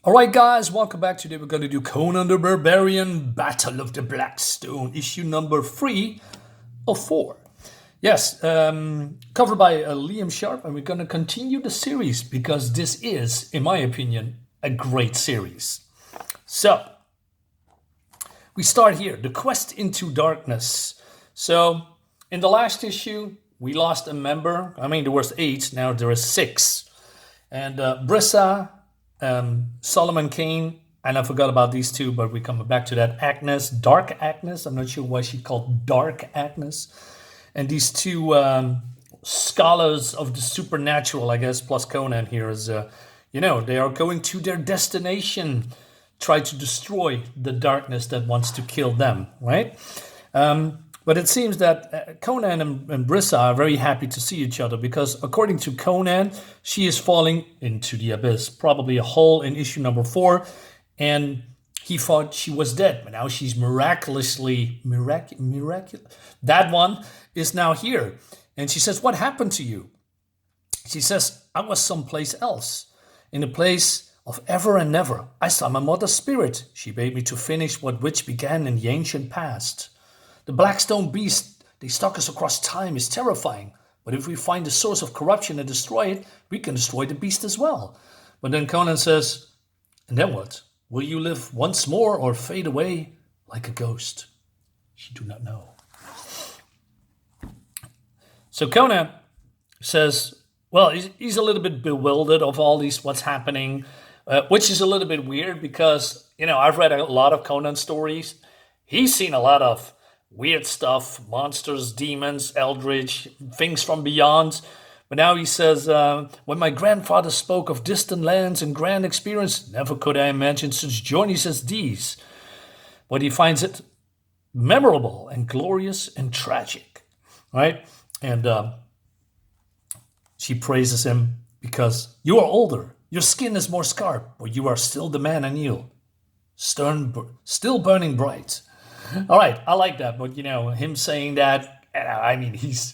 Alright guys, welcome back. Today we're going to do Conan the Barbarian, Battle of the Black Stone, issue number 3 of 4. Yes, covered by Liam Sharp, and we're going to continue the series because this is, in my opinion, a great series. So, we start here, the quest into darkness. So, in the last issue, we lost a member. I mean, there was 8, now there is 6. And Brissa, Solomon Kane, and I forgot about these two, but we're coming back to that. Agnes, Dark Agnes. I'm not sure why she called Dark Agnes. And these two scholars of the supernatural, I guess, plus Conan here is, they are going to their destination, try to destroy the darkness that wants to kill them, right? But it seems that Conan and Brissa are very happy to see each other because, according to Conan, she is falling into the abyss, probably a hole in issue number 4, and he thought she was dead, but now she's miraculous. That one is now here, and she says, "What happened to you?" She says, "I was someplace else, in a place of ever and never. I saw my mother's spirit. She bade me to finish what which began in the ancient past. The Blackstone beast, they stalk us across time, is terrifying. But if we find the source of corruption and destroy it, we can destroy the beast as well." But then Conan says, "And then what? Will you live once more or fade away like a ghost?" She do not know. So Conan says, well, he's a little bit bewildered of all these, what's happening, which is a little bit weird because, I've read a lot of Conan stories. He's seen a lot of weird stuff, monsters, demons, eldritch, things from beyond. But now he says, when my grandfather spoke of distant lands and grand experience, never could I imagine such journeys as these. But he finds it memorable and glorious and tragic, right? And she praises him because you are older, your skin is more scarred, but you are still the man I knew, still burning bright. All right, I like that, but him saying that, I mean, he's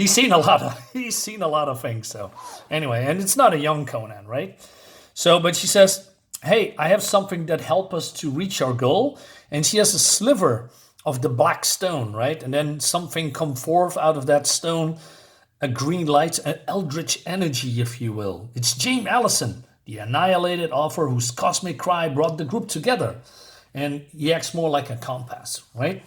seen a lot of things. So anyway, and it's not a young Conan, right? So, but she says, "Hey, I have something that help us to reach our goal," and she has a sliver of the black stone, right? And then something come forth out of that stone, a green light, an eldritch energy, if you will. It's James Allison, the annihilated author whose cosmic cry brought the group together. And he acts more like a compass, right?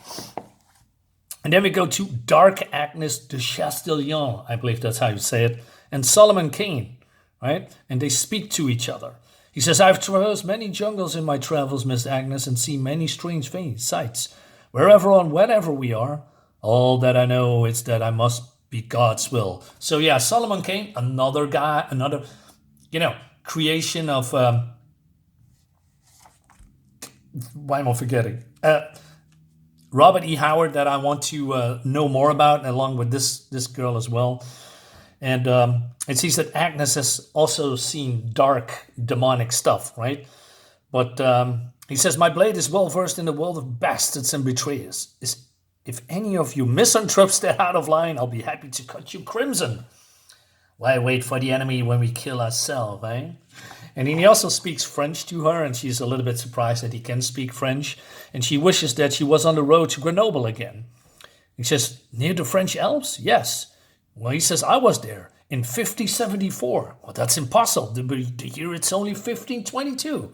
And then we go to Dark Agnes de Chastillon, I believe that's how you say it, and Solomon Kane, right? And they speak to each other. He says, "I've traversed many jungles in my travels, Miss Agnes, and seen many strange sights. Wherever and whenever we are, all that I know is that I must be God's will." So yeah, Solomon Kane, another guy, another, creation of... why am I forgetting? Robert E. Howard, that I want to know more about, along with this girl as well. And it seems that Agnes has also seen dark, demonic stuff, right? But he says, "My blade is well versed in the world of bastards and betrayers. If any of you misanthropes step out of line, I'll be happy to cut you crimson. Why wait for the enemy when we kill ourselves, eh?" And he also speaks French to her, and she's a little bit surprised that he can speak French. And she wishes that she was on the road to Grenoble again. He says, "Near the French Alps?" "Yes." Well, he says, "I was there in 5074. Well, that's impossible. The year it's only 1522,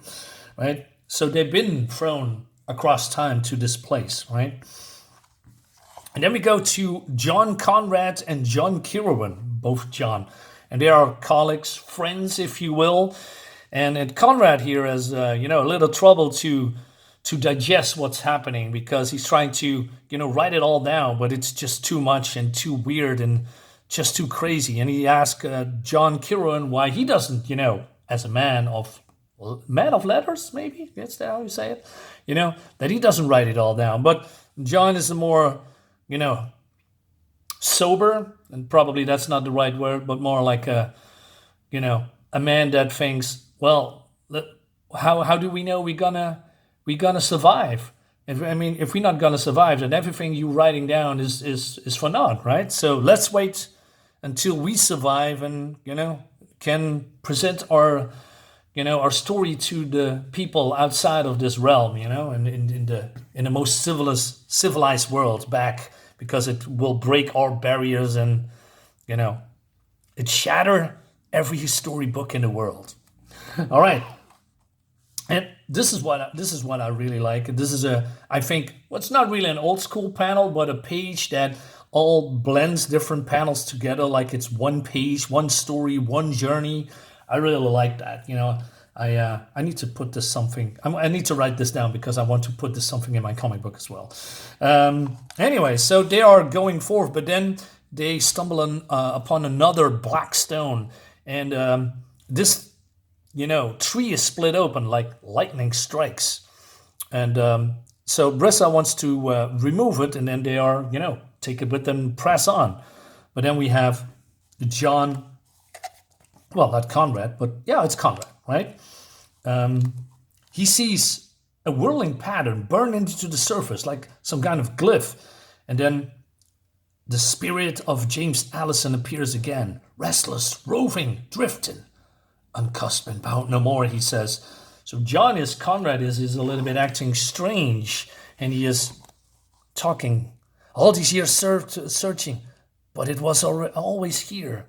right? So they've been thrown across time to this place, right? And then we go to John Conrad and John Kirwan, both John. And they are colleagues, friends, if you will. And Conrad here has, a little trouble to digest what's happening because he's trying to, write it all down, but it's just too much and too weird and just too crazy. And he asked John Kirwan why he doesn't, as a man of letters, maybe that's how you say it, that he doesn't write it all down. But John is a more, sober, and probably that's not the right word, but more like a man that thinks, well, how do we know we're gonna survive? If we're not gonna survive, then everything you writing down is for naught, right? So let's wait until we survive and can present our our story to the people outside of this realm, and in the most civilized world back, because it will break our barriers and you know it shatter every storybook in the world. All right, and this is what I really like. This is I think, well, it's not really an old school panel, but a page that all blends different panels together, like it's one page, one story, one journey. I really like that. I need to put this something. I need to write this down because I want to put this something in my comic book as well. Anyway, so they are going forth, but then they stumble upon another black stone, and this tree is split open like lightning strikes, and so Brissa wants to remove it, and then they are take it with them and press on. But then we have John. Well, not Conrad, but yeah, it's Conrad, right? He sees a whirling pattern burn into the surface like some kind of glyph. And then the spirit of James Allison appears again, restless, roving, drifting. Uncusped and bound no more, he says. So Conrad is a little bit acting strange, and he is talking. All these years searching, but it was always here.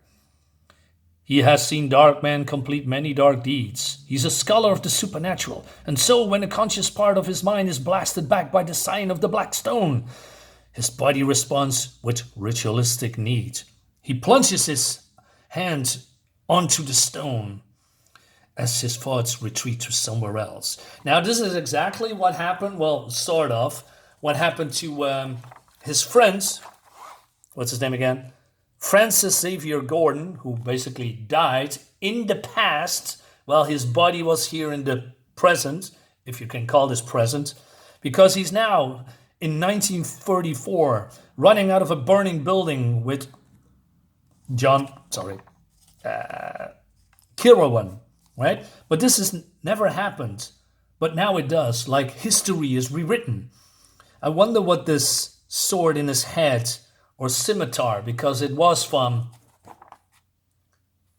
He has seen dark men complete many dark deeds. He's a scholar of the supernatural, and so when a conscious part of his mind is blasted back by the sign of the black stone, his body responds with ritualistic need. He plunges his hand onto the stone as his thoughts retreat to somewhere else. Now, this is exactly what happened, well, sort of, what happened to his friends. What's his name again? Francis Xavier Gordon, who basically died in the past while his body was here in the present, if you can call this present, because he's now in 1934 running out of a burning building with Kirawan, right? But this has never happened, but now it does, like history is rewritten. I wonder what this sword in his head, or scimitar, because it was from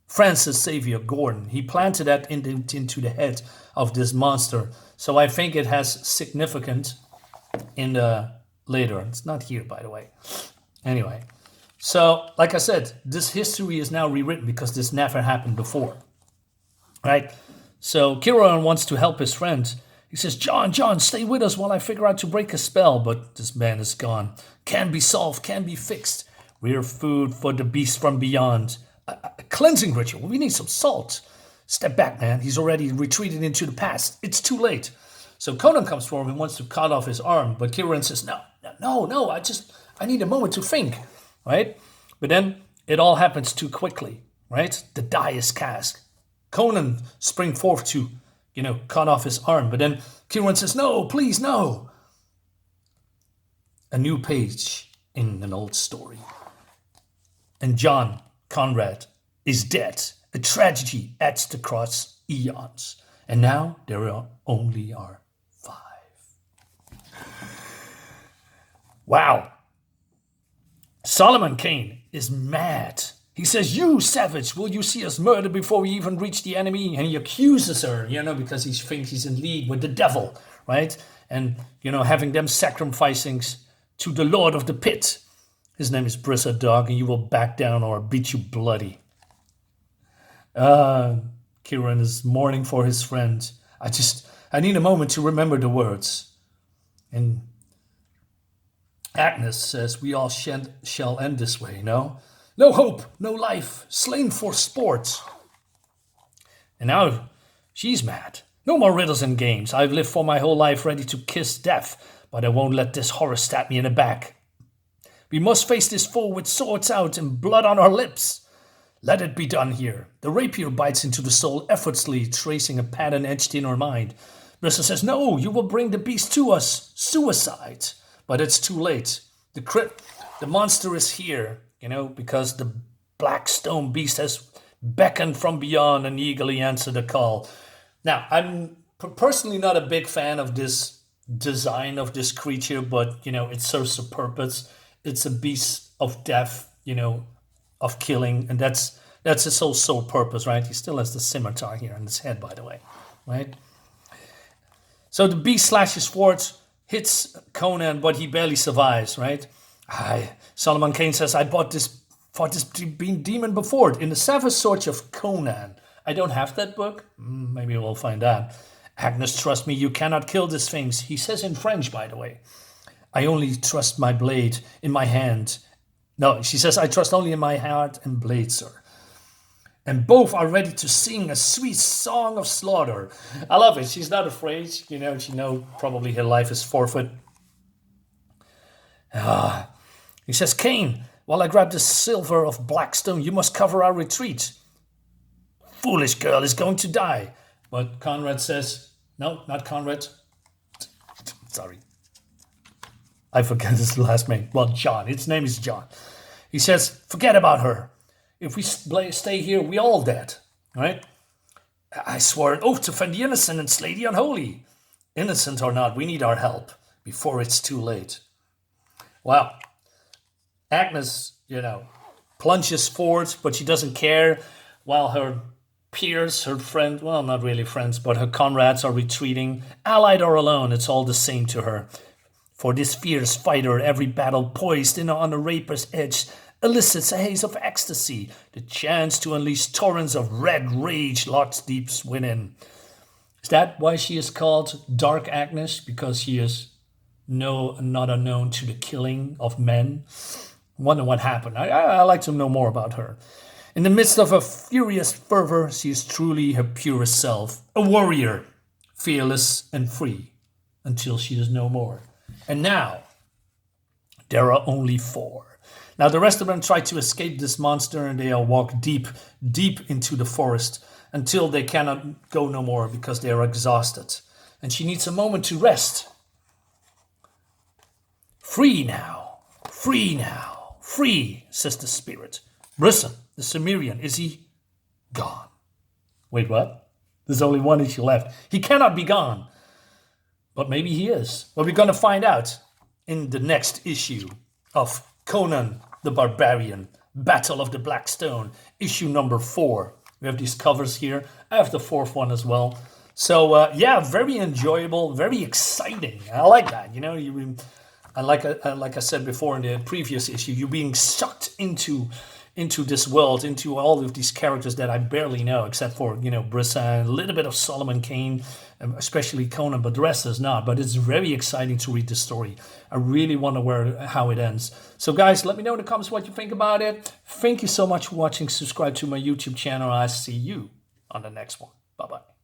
Francis Xavier Gordon. He planted that into the head of this monster. So I think it has significance in the later. It's not here, by the way. Anyway, so like I said, this history is now rewritten because this never happened before, right? So Kieran wants to help his friend. He says, John, stay with us while I figure out to break a spell. But this man is gone. Can be solved, can be fixed. We're food for the beast from beyond. A cleansing ritual. We need some salt. Step back, man. He's already retreated into the past. It's too late. So Conan comes forward and wants to cut off his arm. But Kieran says, no. I need a moment to think, right? But then it all happens too quickly, right? The die is cast. Conan springs forth to cut off his arm. But then Kieran says, no, please, no. A new page in an old story. And John Conrad is dead. A tragedy etched across eons. And now there only are 5. Wow. Solomon Kane is mad. He says, you savage, will you see us murder before we even reach the enemy? And he accuses her, because he thinks he's in league with the devil, right? And, having them sacrificing to the Lord of the Pit. His name is Brissa, dog, and you will back down or I'll beat you bloody. Kieran is mourning for his friend. I need a moment to remember the words. And Agnes says, we all shall end this way, no? No hope, no life, slain for sport. And now she's mad. No more riddles and games. I've lived for my whole life ready to kiss death, but I won't let this horror stab me in the back. We must face this foe with swords out and blood on our lips. Let it be done here. The rapier bites into the soul effortlessly, tracing a pattern etched in her mind. Brissa says, no, you will bring the beast to us. Suicide. But it's too late. The monster is here. Because the black stone beast has beckoned from beyond and eagerly answered the call. Now, I'm personally not a big fan of this design of this creature, but, it serves a purpose. It's a beast of death, of killing, and that's That's his whole sole purpose, right? He still has the scimitar here on his head, by the way, right? So the beast slashes forward, hits Conan, but he barely survives, right? Solomon Kane says, I fought this demon before in the Savage Sword of Conan. I don't have that book. Maybe we'll find out. Agnes, trust me, you cannot kill these things. He says in French, by the way. I only trust my blade in my hand. No, she says, I trust only in my heart and blade, sir. And both are ready to sing a sweet song of slaughter. I love it. She's not afraid. She knows probably her life is forfeit. He says, Cain, while I grab the silver of Blackstone, you must cover our retreat. Foolish girl is going to die. But Conrad says, no, not Conrad. Sorry. I forget his last name. Well, John. His name is John. He says, forget about her. If we stay here, we all dead. Right? I swore an oath to defend the innocent and slay the unholy. Innocent or not, we need our help before it's too late. Well, Agnes, plunges forward, but she doesn't care, while her peers, her friend, well, not really friends, but her comrades are retreating. Allied or alone, it's all the same to her. For this fierce fighter, every battle poised on the raper's edge elicits a haze of ecstasy, the chance to unleash torrents of red rage locked deep within. Is that why she is called Dark Agnes? Because she is not unknown to the killing of men? Wonder what happened. I like to know more about her. In the midst of a furious fervor, she is truly her purest self, a warrior, fearless and free, until she is no more. And now, there are only 4. Now the rest of them try to escape this monster, and they all walk deep, deep into the forest until they cannot go no more because they are exhausted. And she needs a moment to rest. Free now, free, says the spirit. Brisson, the Cimmerian, is he gone? Wait, what? There's only one issue left. He cannot be gone. But maybe he is. Well, we're going to find out in the next issue of Conan the Barbarian, Battle of the Black Stone, issue number 4. We have these covers here. I have the 4th one as well. So, yeah, very enjoyable, very exciting. I like that. Like I said before in the previous issue, you're being sucked into this world, into all of these characters that I barely know, except for, Brisson, a little bit of Solomon Kane, especially Conan, but the rest is not. But it's very exciting to read the story. I really wonder how it ends. So guys, let me know in the comments what you think about it. Thank you so much for watching. Subscribe to my YouTube channel. I'll see you on the next one. Bye-bye.